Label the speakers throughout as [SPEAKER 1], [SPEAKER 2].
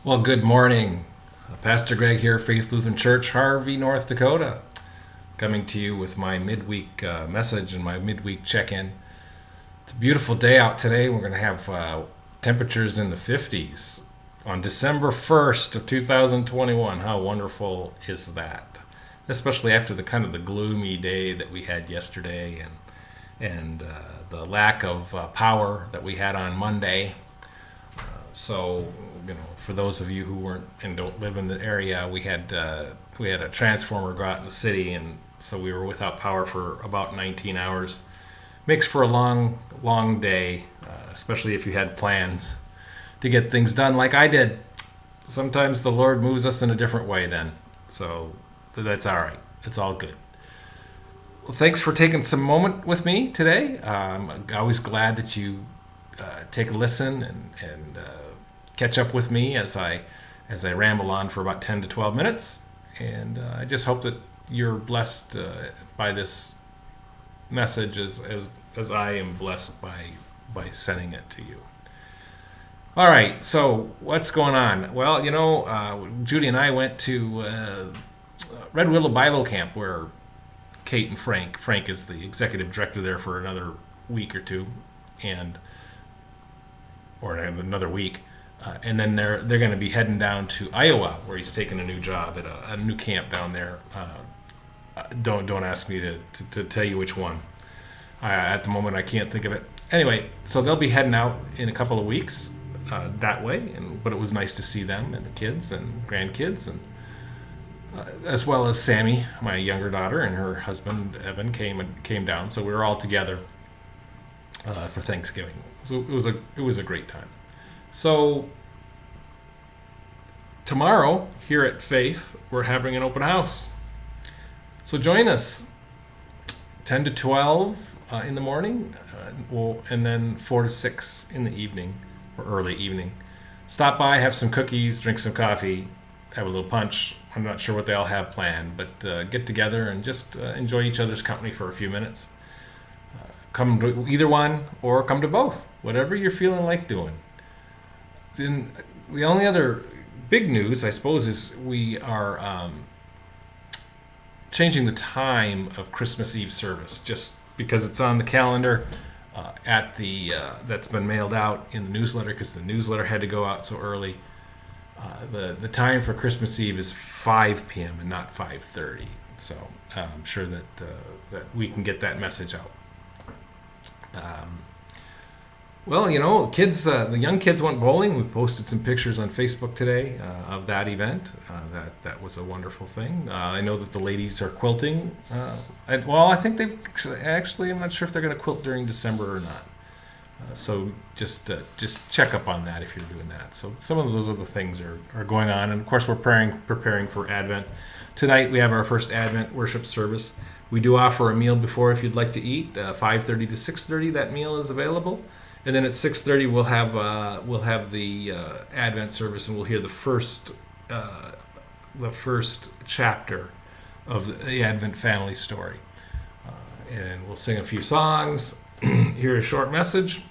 [SPEAKER 1] Well, good morning. Pastor Greg here, Faith Lutheran Church, Harvey, North Dakota, coming to you with my midweek message and my midweek check-in. It's a beautiful day out today. We're going to have temperatures in the 50s on December 1st of 2021. How wonderful is that? Especially after the kind of the gloomy day that we had yesterday and the lack of power that we had on Monday. So, for those of you who weren't and don't live in the area, we had a transformer go out in the city, and so we were without power for about 19 hours. Makes for a long day, especially if you had plans to get things done like I did. Sometimes the Lord moves us in a different way then, so that's all right. It's all good. Well, thanks for taking some moment with me today. I'm always glad that you take a listen and catch up with me as I ramble on for about 10 to 12 minutes. And I just hope that you're blessed by this message as I am blessed by sending it to you. All right, so what's going on? Well, Judy and I went to Red Willow Bible Camp where Kate and Frank is the executive director there for another week or two, or another week. And then they're going to be heading down to Iowa, where he's taking a new job at a new camp down there. Don't ask me to tell you which one. At the moment, I can't think of it. Anyway, so they'll be heading out in a couple of weeks that way. But it was nice to see them and the kids and grandkids, and as well as Sammy, my younger daughter, and her husband Evan came down. So we were all together for Thanksgiving. So it was a great time. So tomorrow here at Faith, we're having an open house. So join us 10 to 12 in the morning, and then 4 to 6 in the evening, or early evening. Stop by, have some cookies, drink some coffee, have a little punch. I'm not sure what they all have planned, but get together and just enjoy each other's company for a few minutes. Come to either one or come to both, whatever you're feeling like doing. Then the only other big news, I suppose, is we are changing the time of Christmas Eve service, just because it's on the calendar that's been mailed out in the newsletter, because the newsletter had to go out so early. The time for Christmas Eve is 5 p.m. and not 5:30, so I'm sure that we can get that message out. Kids, the young kids went bowling. We posted some pictures on Facebook today of that event. That was a wonderful thing. I know that the ladies are quilting. I think they've actually. I'm not sure if they're going to quilt during December or not. So just check up on that if you're doing that. So some of those other things are going on, and of course we're preparing for Advent. Tonight we have our first Advent worship service. We do offer a meal before if you'd like to eat. 5:30 to 6:30 that meal is available. And then at 6:30 we'll have the Advent service, and we'll hear the first chapter of the Advent family story, and we'll sing a few songs, hear a short message,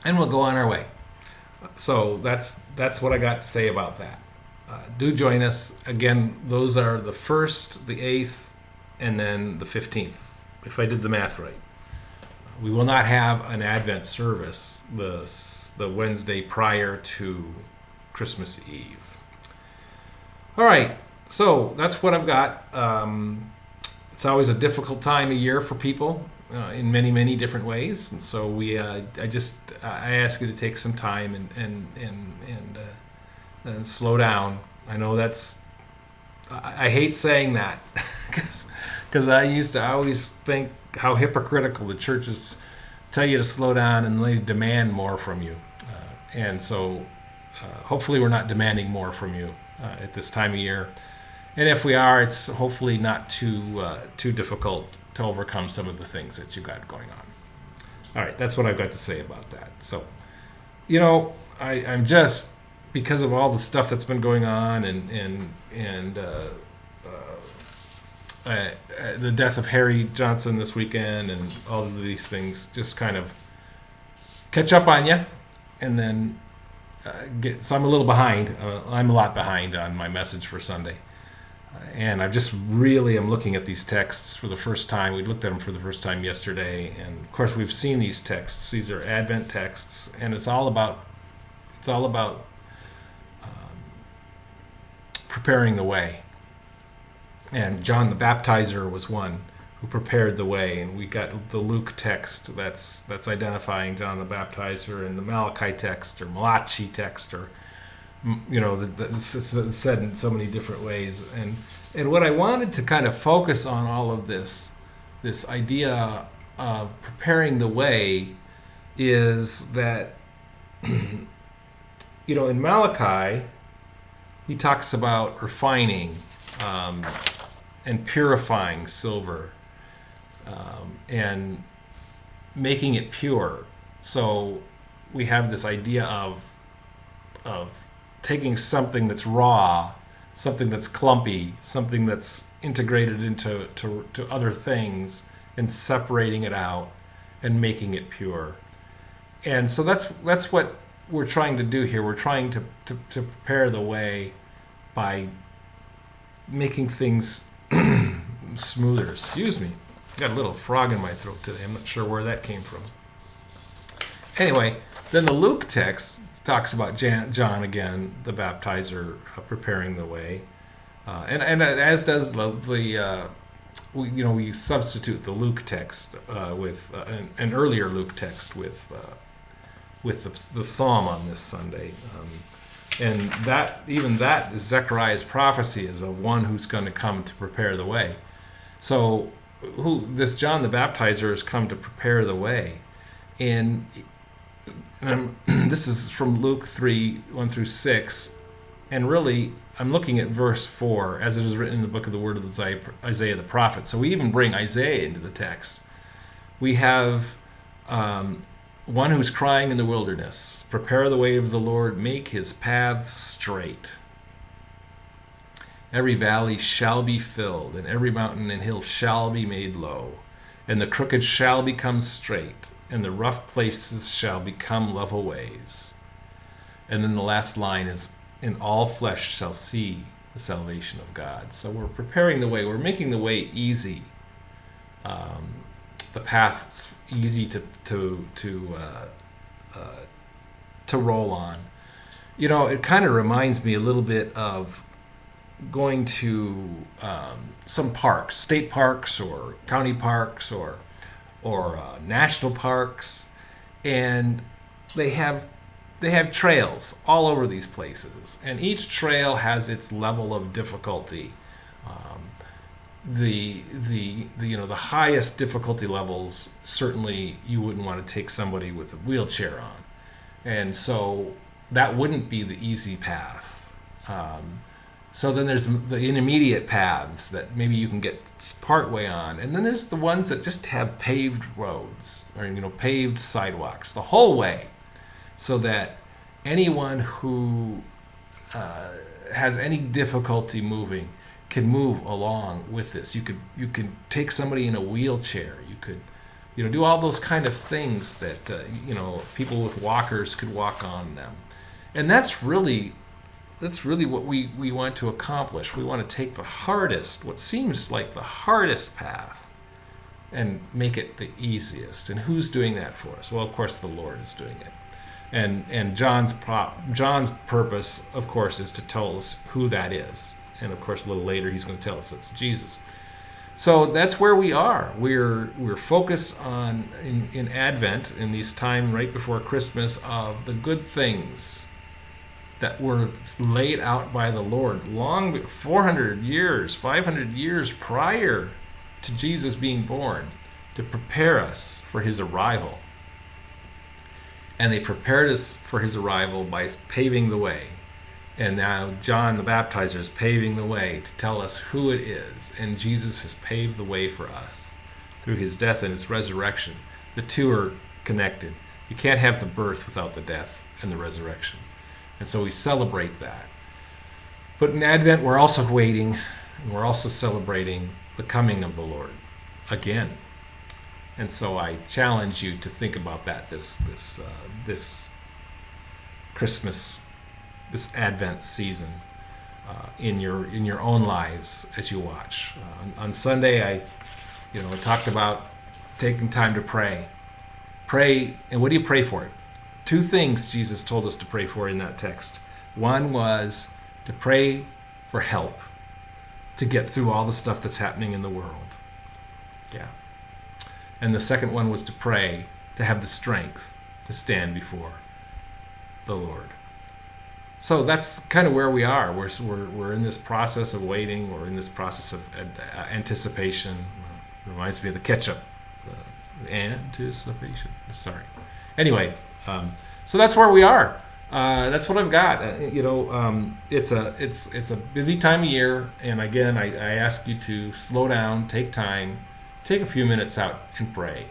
[SPEAKER 1] and we'll go on our way. So that's what I got to say about that. Do join us again. Those are the 1st, the 8th, and then the 15th, if I did the math right. We will not have an Advent service the Wednesday prior to Christmas Eve. All right, so that's what I've got. It's always a difficult time of year for people in many, many different ways, and so I ask you to take some time and slow down. I know I hate saying that because I used to always think how hypocritical the churches tell you to slow down and they demand more from you. And so hopefully we're not demanding more from you at this time of year. And if we are, it's hopefully not too difficult to overcome some of the things that you got going on. All right, that's what I've got to say about that. So, I'm just, because of all the stuff that's been going on and the death of Harry Johnson this weekend and all of these things just kind of catch up on you, and then so I'm a little behind. I'm a lot behind on my message for Sunday. And I'm looking at these texts for the first time. We looked at them for the first time yesterday. And of course, we've seen these texts. These are Advent texts. And it's all about preparing the way. And John the Baptizer was one who prepared the way, and we got the Luke text that's identifying John the Baptizer, and the Malachi text or Malachi text, or it's said in so many different ways. And what I wanted to kind of focus on all of this idea of preparing the way is that in Malachi he talks about refining and purifying silver. And making it pure. So we have this idea of taking something that's raw, something that's clumpy, something that's integrated into other things, and separating it out and making it pure. And so that's what we're trying to do here. We're trying to prepare the way by making things smoother. Excuse me. Got a little frog in my throat today. I'm not sure where that came from. Anyway, then the Luke text talks about John again, the baptizer, preparing the way, and as does we substitute the Luke text with an earlier Luke text with the psalm on this Sunday, and that is Zechariah's prophecy is of one who's going to come to prepare the way. So this John the Baptizer has come to prepare the way, and this is from Luke 3:1-6, and really I'm looking at verse 4 as it is written in the book of the word of Isaiah the prophet. So we even bring Isaiah into the text. We have one who's crying in the wilderness, prepare the way of the Lord, make his paths straight. Every valley shall be filled, and every mountain and hill shall be made low, and the crooked shall become straight, and the rough places shall become level ways. And then the last line is, and all flesh shall see the salvation of God. So we're preparing the way. We're making the way easy. The path's easy to roll on. It kind of reminds me a little bit of going to some parks, state parks or county parks or national parks, and they have trails all over these places, and each trail has its level of difficulty. The highest difficulty levels, certainly you wouldn't want to take somebody with a wheelchair on, and so that wouldn't be the easy path. So then there's the intermediate paths that maybe you can get part way on. And then there's the ones that just have paved roads or, paved sidewalks the whole way, so that anyone who has any difficulty moving can move along with this. You could take somebody in a wheelchair. You could, do all those kind of things that, people with walkers could walk on them. And that's really what we want to accomplish. We want to take what seems like the hardest path, and make it the easiest. And who's doing that for us? Well, of course, the Lord is doing it. And John's purpose, of course, is to tell us who that is. And of course, a little later, he's going to tell us it's Jesus. So that's where we are. We're focused on in Advent, in this time right before Christmas, of the good things that were laid out by the Lord long 400 years, 500 years prior to Jesus being born, to prepare us for his arrival. And they prepared us for his arrival by paving the way. And now John the Baptizer is paving the way to tell us who it is. And Jesus has paved the way for us through his death and his resurrection. The two are connected. You can't have the birth without the death and the resurrection. And so we celebrate that. But in Advent, we're also waiting, and we're also celebrating the coming of the Lord again. And so I challenge you to think about that this Christmas, this Advent season in your own lives as you watch. On Sunday, I talked about taking time to pray. Pray, and what do you pray for? Two things Jesus told us to pray for in that text. One was to pray for help to get through all the stuff that's happening in the world. Yeah. And the second one was to pray to have the strength to stand before the Lord. So that's kind of where we are. We're in this process of waiting. We're in this process of anticipation. Reminds me of the ketchup. Anticipation. Sorry. Anyway, so that's where we are. That's what I've got. It's a busy time of year, and again, I ask you to slow down, take time, take a few minutes out and pray.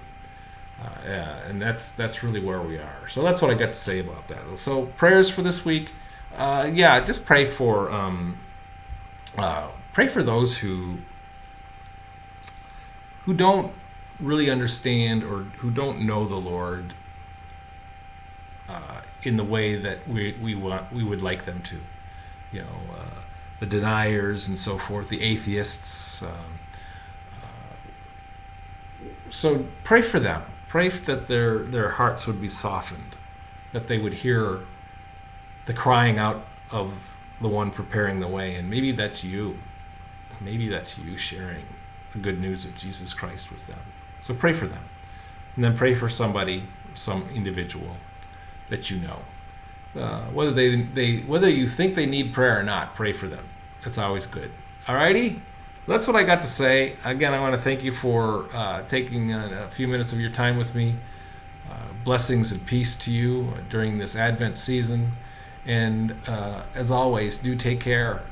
[SPEAKER 1] And that's really where we are. So that's what I got to say about that. So prayers for this week. Just pray for those who don't really understand or who don't know the Lord in the way that we would like them to. The deniers and so forth, the atheists. So pray for them. Pray that their hearts would be softened, that they would hear the crying out of the one preparing the way. And maybe that's you. Maybe that's you sharing the good news of Jesus Christ with them. So pray for them. And then pray for somebody, some individual that you know. Whether you think they need prayer or not, pray for them. That's always good. Alrighty? That's what I got to say. Again, I want to thank you for taking a few minutes of your time with me. Blessings and peace to you during this Advent season. And as always, do take care